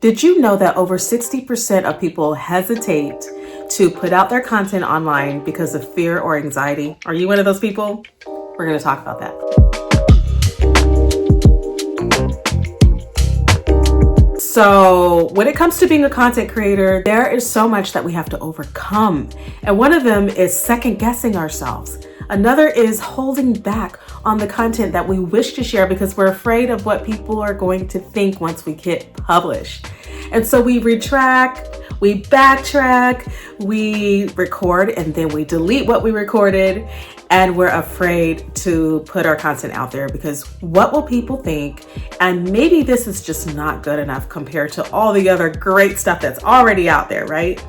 Did you know that over 60% of people hesitate to put out their content online because of fear or anxiety? Are you one of those people? We're going to talk about that. So when it comes to being a content creator, there is so much that we have to overcome. And one of them is second guessing ourselves. Another is holding back on the content that we wish to share because we're afraid of what people are going to think once we hit publish. And so we retract, we backtrack, we record, and then we delete what we recorded. And we're afraid to put our content out there because what will people think? And maybe this is just not good enough compared to all the other great stuff that's already out there, right?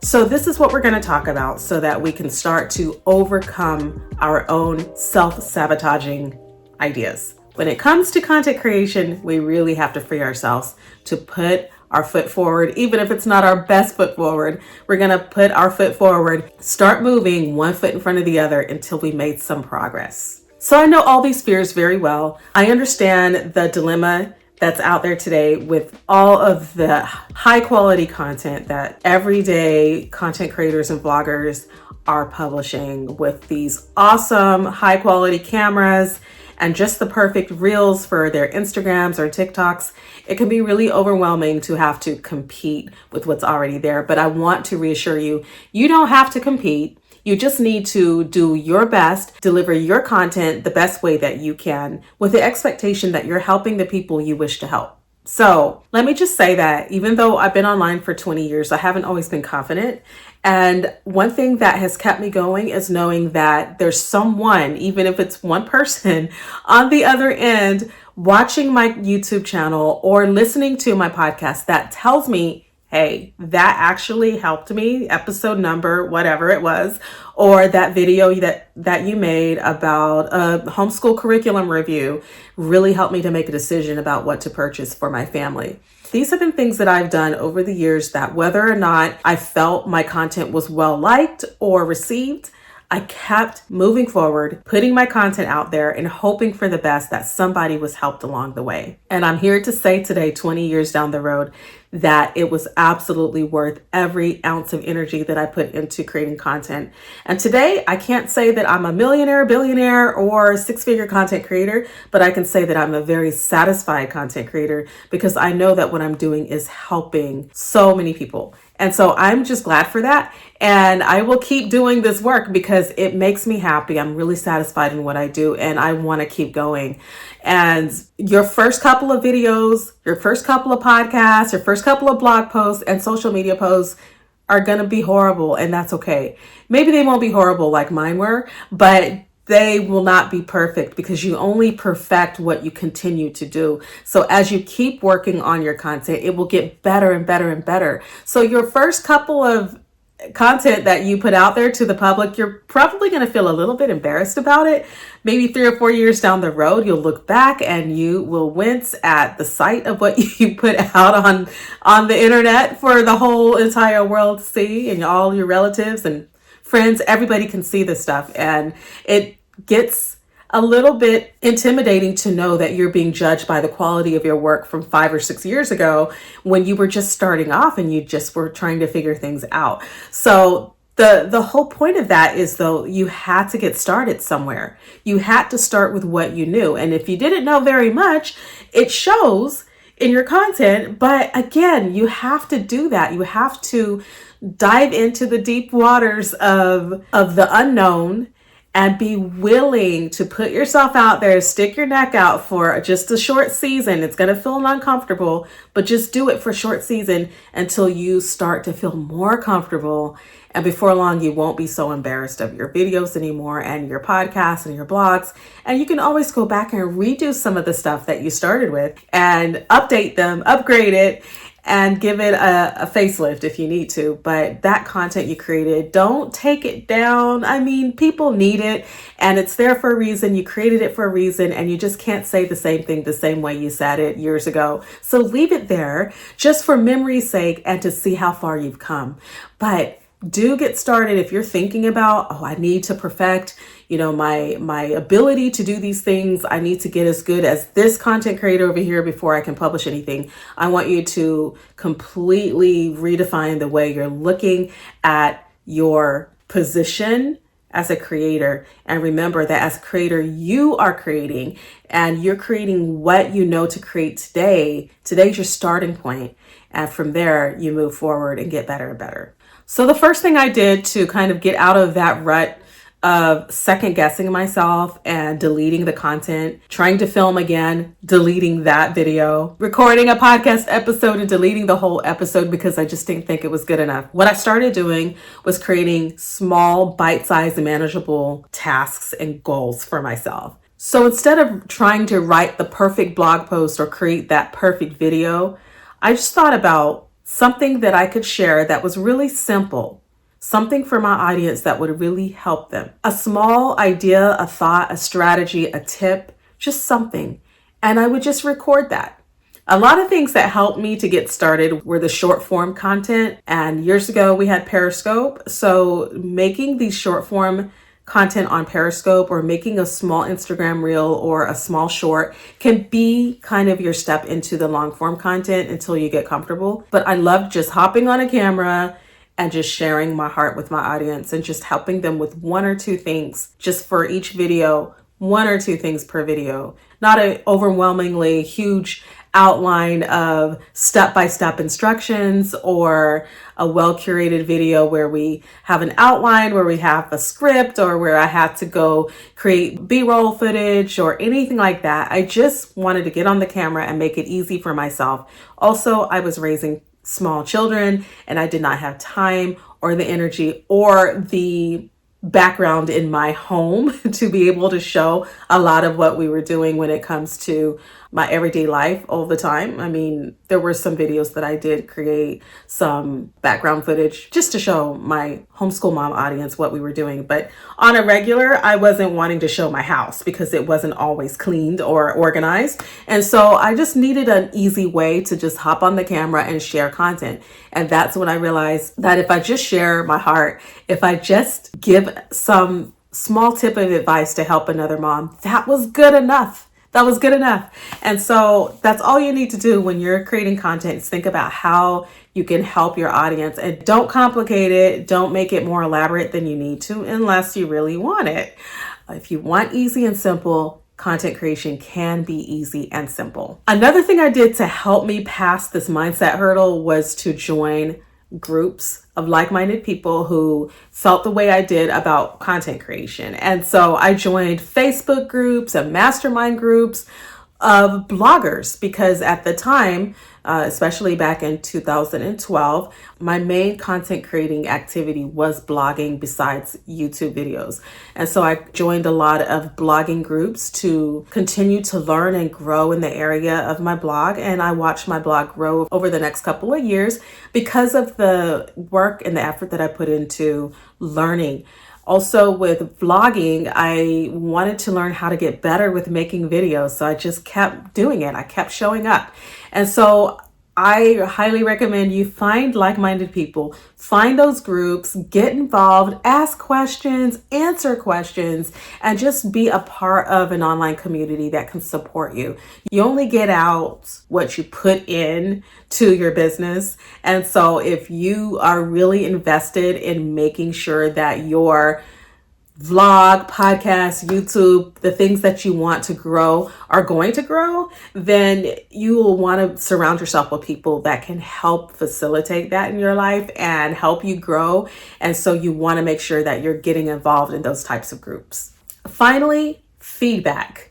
So this is what we're going to talk about so that we can start to overcome our own self-sabotaging ideas. When it comes to content creation, we really have to free ourselves to put our foot forward. Even if it's not our best foot forward, we're going to put our foot forward, start moving one foot in front of the other until we made some progress. So I know all these fears very well. I understand the dilemma that's out there today with all of the high quality content that everyday content creators and bloggers are publishing with these awesome high quality cameras and just the perfect reels for their Instagrams or TikToks. It can be really overwhelming to have to compete with what's already there. But I want to reassure you, you don't have to compete. You just need to do your best, deliver your content the best way that you can, with the expectation that you're helping the people you wish to help. So let me just say that even though I've been online for 20 years, I haven't always been confident. And one thing that has kept me going is knowing that there's someone, even if it's one person on the other end, watching my YouTube channel or listening to my podcast that tells me, hey, that actually helped me, episode number, whatever it was, or that video that you made about a homeschool curriculum review really helped me to make a decision about what to purchase for my family. These have been things that I've done over the years that whether or not I felt my content was well liked or received, I kept moving forward, putting my content out there and hoping for the best that somebody was helped along the way. And I'm here to say today, 20 years down the road, that it was absolutely worth every ounce of energy that I put into creating content. And today, I can't say that I'm a millionaire, billionaire, or six-figure content creator, but I can say that I'm a very satisfied content creator because I know that what I'm doing is helping so many people. And so I'm just glad for that. And I will keep doing this work because it makes me happy. I'm really satisfied in what I do and I want to keep going. And your first couple of videos, your first couple of podcasts, your first couple of blog posts and social media posts are going to be horrible, and that's okay. Maybe they won't be horrible like mine were, but they will not be perfect because you only perfect what you continue to do. So as you keep working on your content, it will get better and better and better. So your first couple of content that you put out there to the public, you're probably going to feel a little bit embarrassed about it. Maybe 3 or 4 years down the road, you'll look back and you will wince at the sight of what you put out on the internet for the whole entire world to see, and all your relatives and friends, everybody can see this stuff. And it gets a little bit intimidating to know that you're being judged by the quality of your work from 5 or 6 years ago when you were just starting off and you just were trying to figure things out. So the whole point of that is, though, you had to get started somewhere. You had to start with what you knew. And if you didn't know very much, it shows in your content. But again, you have to do that. You have to dive into the deep waters of the unknown and be willing to put yourself out there, stick your neck out for just a short season. It's going to feel uncomfortable, but just do it for a short season until you start to feel more comfortable. And before long, you won't be so embarrassed of your videos anymore and your podcasts and your blogs. And you can always go back and redo some of the stuff that you started with and update them, upgrade it, and give it a facelift if you need to. But that content you created, don't take it down. I mean, people need it and it's there for a reason. You created it for a reason and you just can't say the same thing the same way you said it years ago. So leave it there just for memory's sake and to see how far you've come. But do get started. If you're thinking about, oh, I need to perfect, my ability to do these things, I need to get as good as this content creator over here before I can publish anything. I want you to completely redefine the way you're looking at your position as a creator. And remember that as a creator, you are creating, and you're creating what you know to create today. Today's your starting point. And from there, you move forward and get better and better. So the first thing I did to kind of get out of that rut of second guessing myself and deleting the content, trying to film again, deleting that video, recording a podcast episode and deleting the whole episode because I just didn't think it was good enough. What I started doing was creating small, bite-sized, manageable tasks and goals for myself. So instead of trying to write the perfect blog post or create that perfect video, I just thought about something that I could share that was really simple, something for my audience that would really help them. A small idea, a thought, a strategy, a tip, just something. And I would just record that. A lot of things that helped me to get started were the short form content. And years ago we had Periscope. So making these short form content on Periscope or making a small Instagram reel or a small short can be kind of your step into the long form content until you get comfortable. But I love just hopping on a camera and just sharing my heart with my audience and just helping them with one or two things just for each video, one or two things per video, not an overwhelmingly huge outline of step-by-step instructions or a well-curated video where we have an outline, where we have a script, or where I have to go create B-roll footage or anything like that. I just wanted to get on the camera and make it easy for myself. Also, I was raising small children and I did not have time or the energy or the background in my home to be able to show a lot of what we were doing when it comes to my everyday life all the time. I mean, there were some videos that I did create, some background footage just to show my homeschool mom audience what we were doing. But on a regular, I wasn't wanting to show my house because it wasn't always cleaned or organized. And so I just needed an easy way to just hop on the camera and share content. And that's when I realized that if I just share my heart, if I just give some small tip of advice to help another mom, that was good enough. That was good enough. And so that's all you need to do when you're creating content is think about how you can help your audience, and don't complicate it. Don't make it more elaborate than you need to unless you really want it. If you want easy and simple, content creation can be easy and simple. Another thing I did to help me pass this mindset hurdle was to join groups of like-minded people who felt the way I did about content creation. And so I joined Facebook groups and mastermind groups of bloggers because at the time, especially back in 2012, my main content creating activity was blogging besides YouTube videos. And so I joined a lot of blogging groups to continue to learn and grow in the area of my blog. And I watched my blog grow over the next couple of years because of the work and the effort that I put into learning. Also with vlogging, I wanted to learn how to get better with making videos. So I just kept doing it. I kept showing up. And so I highly recommend you find like-minded people, find those groups, get involved, ask questions, answer questions, and just be a part of an online community that can support you. You only get out what you put in to your business. And so if you are really invested in making sure that your vlog, podcast, YouTube, the things that you want to grow are going to grow, then you will want to surround yourself with people that can help facilitate that in your life and help you grow. And so you want to make sure that you're getting involved in those types of groups. Finally, feedback.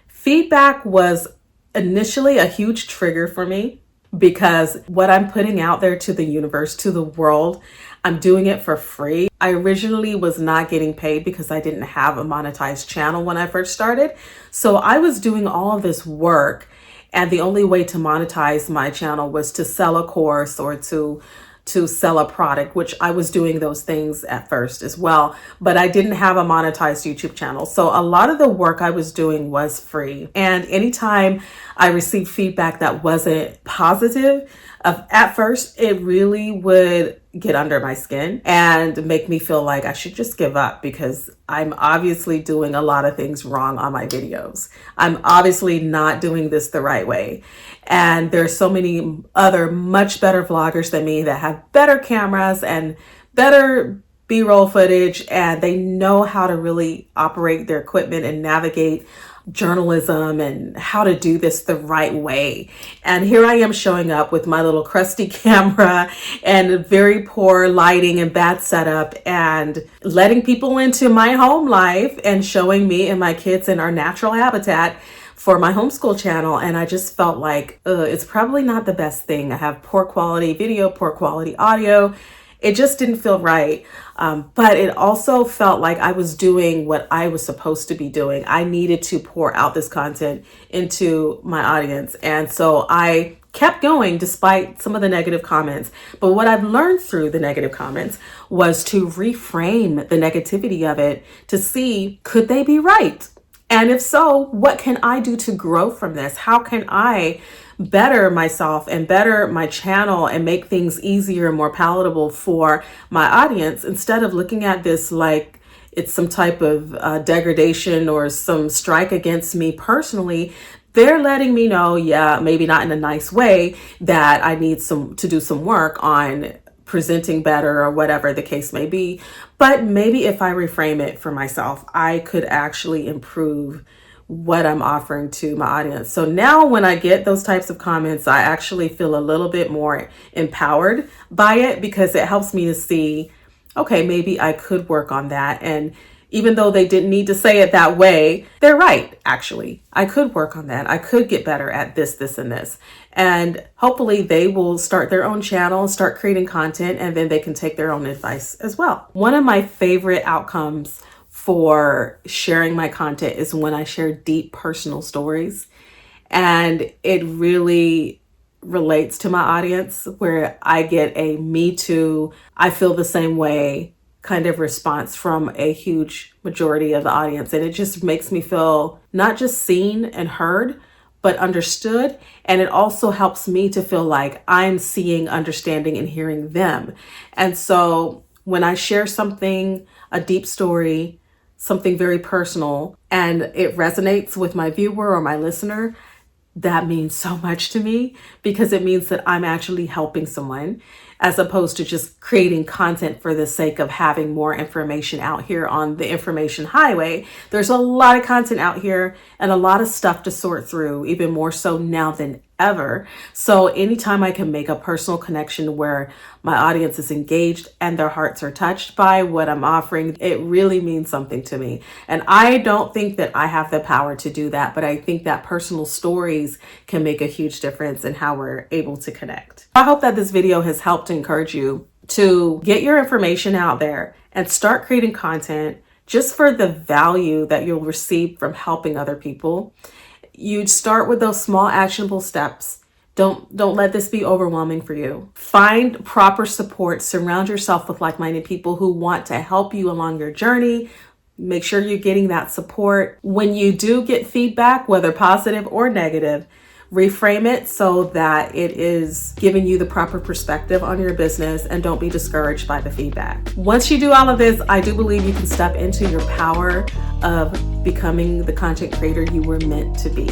Feedback was initially a huge trigger for me because what I'm putting out there to the universe, to the world, I'm doing it for free. I originally was not getting paid because I didn't have a monetized channel when I first started. So I was doing all of this work, and the only way to monetize my channel was to sell a course or to sell a product, which I was doing those things at first as well, but I didn't have a monetized YouTube channel. So a lot of the work I was doing was free. And anytime I received feedback that wasn't positive, At first, it really would get under my skin and make me feel like I should just give up because I'm obviously doing a lot of things wrong on my videos. I'm obviously not doing this the right way. And there's so many other much better vloggers than me that have better cameras and better B-roll footage, and they know how to really operate their equipment and navigate journalism and how to do this the right way. And here I am showing up with my little crusty camera and very poor lighting and bad setup and letting people into my home life and showing me and my kids in our natural habitat for my homeschool channel. And I just felt like it's probably not the best thing. I have poor quality video, poor quality audio. It just didn't feel right. But it also felt like I was doing what I was supposed to be doing. I needed to pour out this content into my audience. And so I kept going despite some of the negative comments. But what I've learned through the negative comments was to reframe the negativity of it to see, could they be right? And if so, what can I do to grow from this? How can I better myself and better my channel and make things easier and more palatable for my audience, instead of looking at this like it's some type of degradation or some strike against me personally? They're letting me know, yeah, maybe not in a nice way, that I need to do some work on presenting better or whatever the case may be. But maybe if I reframe it for myself, I could actually improve what I'm offering to my audience. So now when I get those types of comments, I actually feel a little bit more empowered by it because it helps me to see, okay, maybe I could work on that. And even though they didn't need to say it that way, they're right, actually. I could work on that. I could get better at this, this, and this. And hopefully they will start their own channel, start creating content, and then they can take their own advice as well. One of my favorite outcomes for sharing my content is when I share deep personal stories. And it really relates to my audience, where I get a me too, I feel the same way kind of response from a huge majority of the audience. And it just makes me feel not just seen and heard, but understood. And it also helps me to feel like I'm seeing, understanding, and hearing them. And so when I share something, a deep story, something very personal, and it resonates with my viewer or my listener, that means so much to me because it means that I'm actually helping someone, as opposed to just creating content for the sake of having more information out here on the information highway. There's a lot of content out here and a lot of stuff to sort through, even more so now than ever. So anytime I can make a personal connection where my audience is engaged and their hearts are touched by what I'm offering, it really means something to me. And I don't think that I have the power to do that, but I think that personal stories can make a huge difference in how we're able to connect. I hope that this video has helped encourage you to get your information out there and start creating content just for the value that you'll receive from helping other people. You'd start with those small actionable steps. Don't let this be overwhelming for you. Find proper support. Surround yourself with like-minded people who want to help you along your journey. Make sure you're getting that support. When you do get feedback, whether positive or negative, reframe it so that it is giving you the proper perspective on your business, and don't be discouraged by the feedback. Once you do all of this, I do believe you can step into your power of becoming the content creator you were meant to be.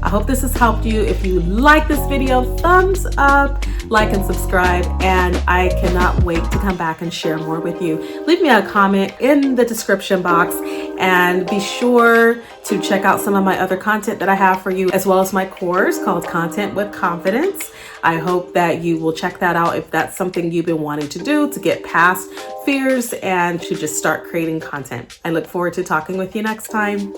I hope this has helped you. If you like this video, thumbs up, like, and subscribe. And I cannot wait to come back and share more with you. Leave me a comment in the description box, and be sure to check out some of my other content that I have for you, as well as my course called Content with Confidence. I hope that you will check that out if that's something you've been wanting to do to get past fears and to just start creating content. I look forward to talking with you next time.